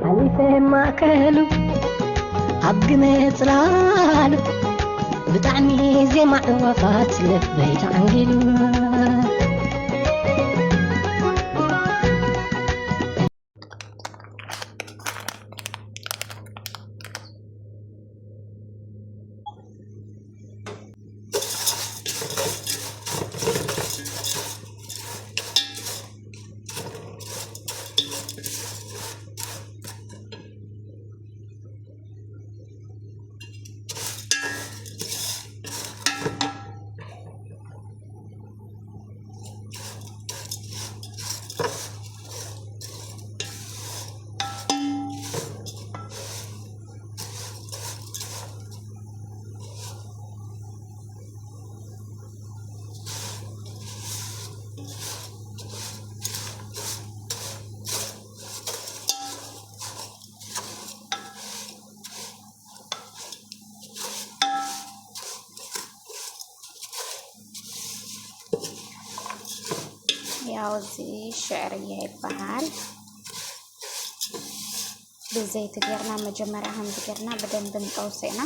حليفة ما كلو عبقنا تلالو بتعني زي ما وفات لك بيت عنقلو ያው زي شعرية ይባላል بزيت ገርና መጀመሪያ هم ገርና በደንብ እንጠውሰና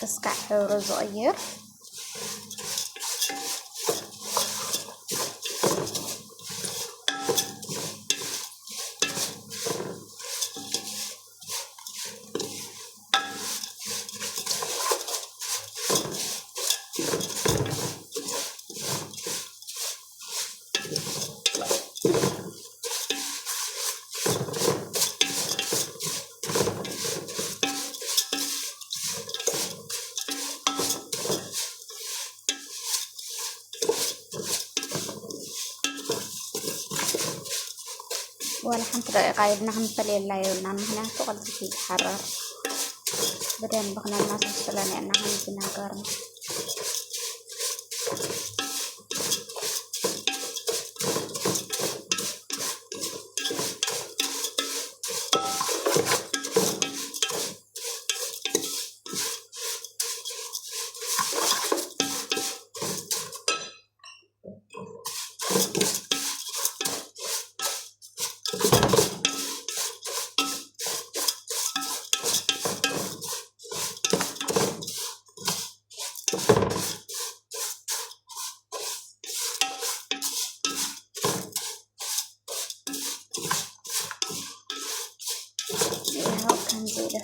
እስከ ሕብሩ ዝቀይር ولا 5 دقائق عيدنا هنفلي الليلنا هنا تقعد تتحرر بدين بخنا الناس السلاني أنها هنبنا قارن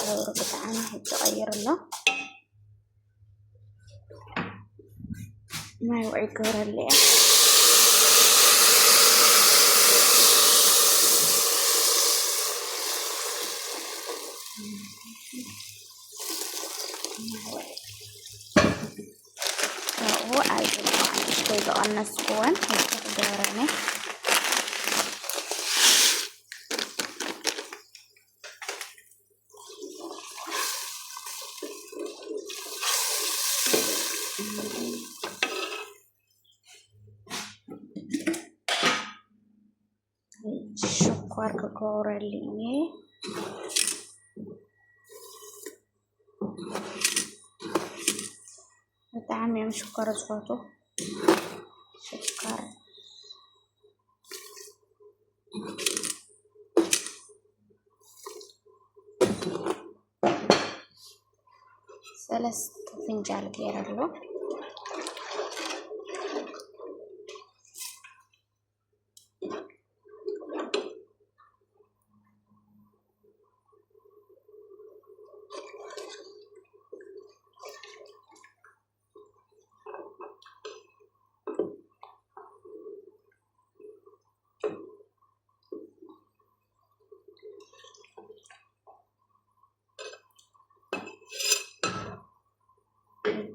الحور بتاعنا هيتغير له ما يوعي كورة اللي هو عايز شوي بقى نسكون هيتغيرني شكر كورة اللي طعم يوم شكر صوته شكر ثلاث فنجان غير له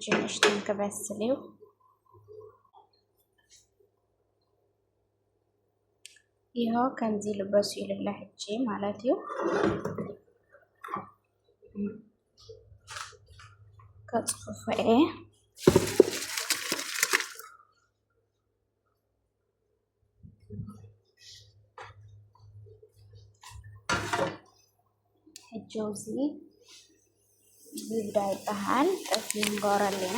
جنشتن كبسليو ይኸው ከዚህ ልበሱ ይልላህ እጂ ማለት ነው ከጽፈኤ እጆዚ ዝብዳ ይባሃል እዚህ እንጎራለና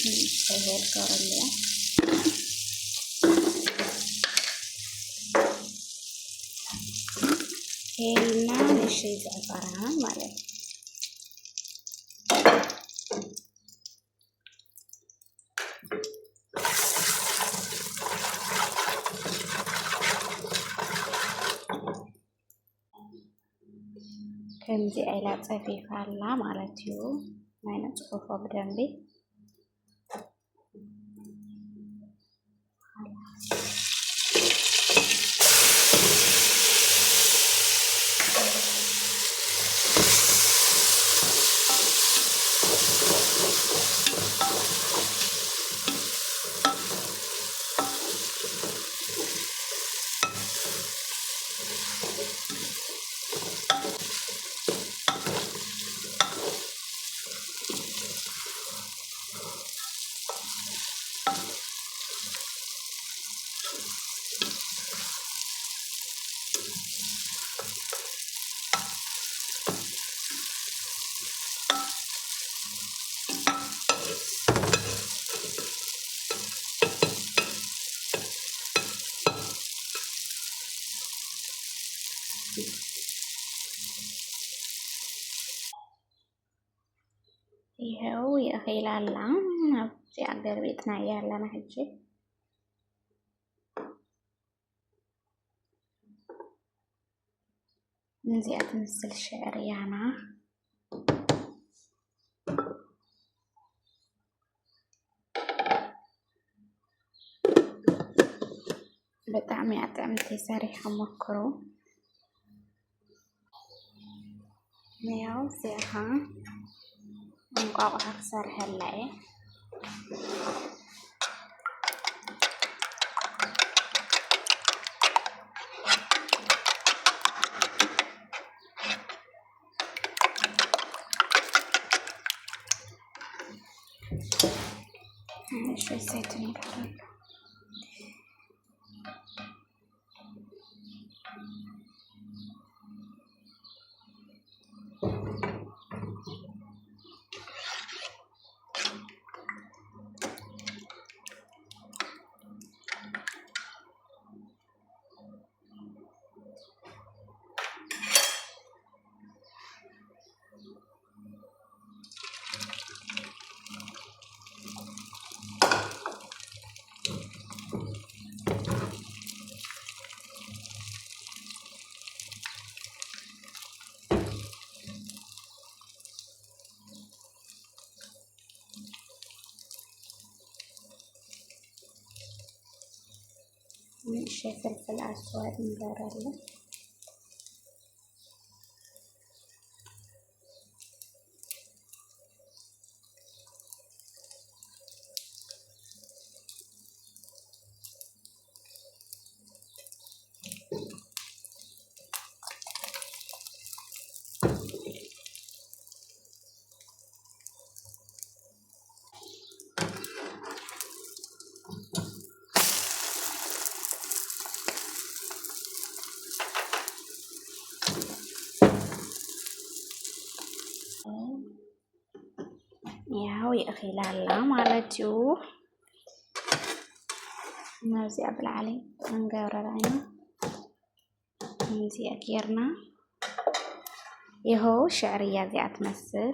سهل كورليا هنا نشي زعفران ማለት ከምዚ አይላ ፀፊፋላ ማለት እዩ ናይ ነጽፎ በደንብ ይሄው የኺላላ አብዚ አገር ቤትና ያለና ህጂ እንዚያ ትመስል ሸዕርያና በጣም ያጣምት ሰሪሕ ሞክሩ ያው ዚያኻ እንቋቁሖ ክሰርሐላ እየ እሺ ዘይቱን ይቀራል شاي فلفل اسود نزرعله ያው የኺላላ ማለት እዩ ናዚ አብልዓሊ እንገብረራይና እንዚ አኪርና ይኸው ሸዕርያ ዚኣ ትመስል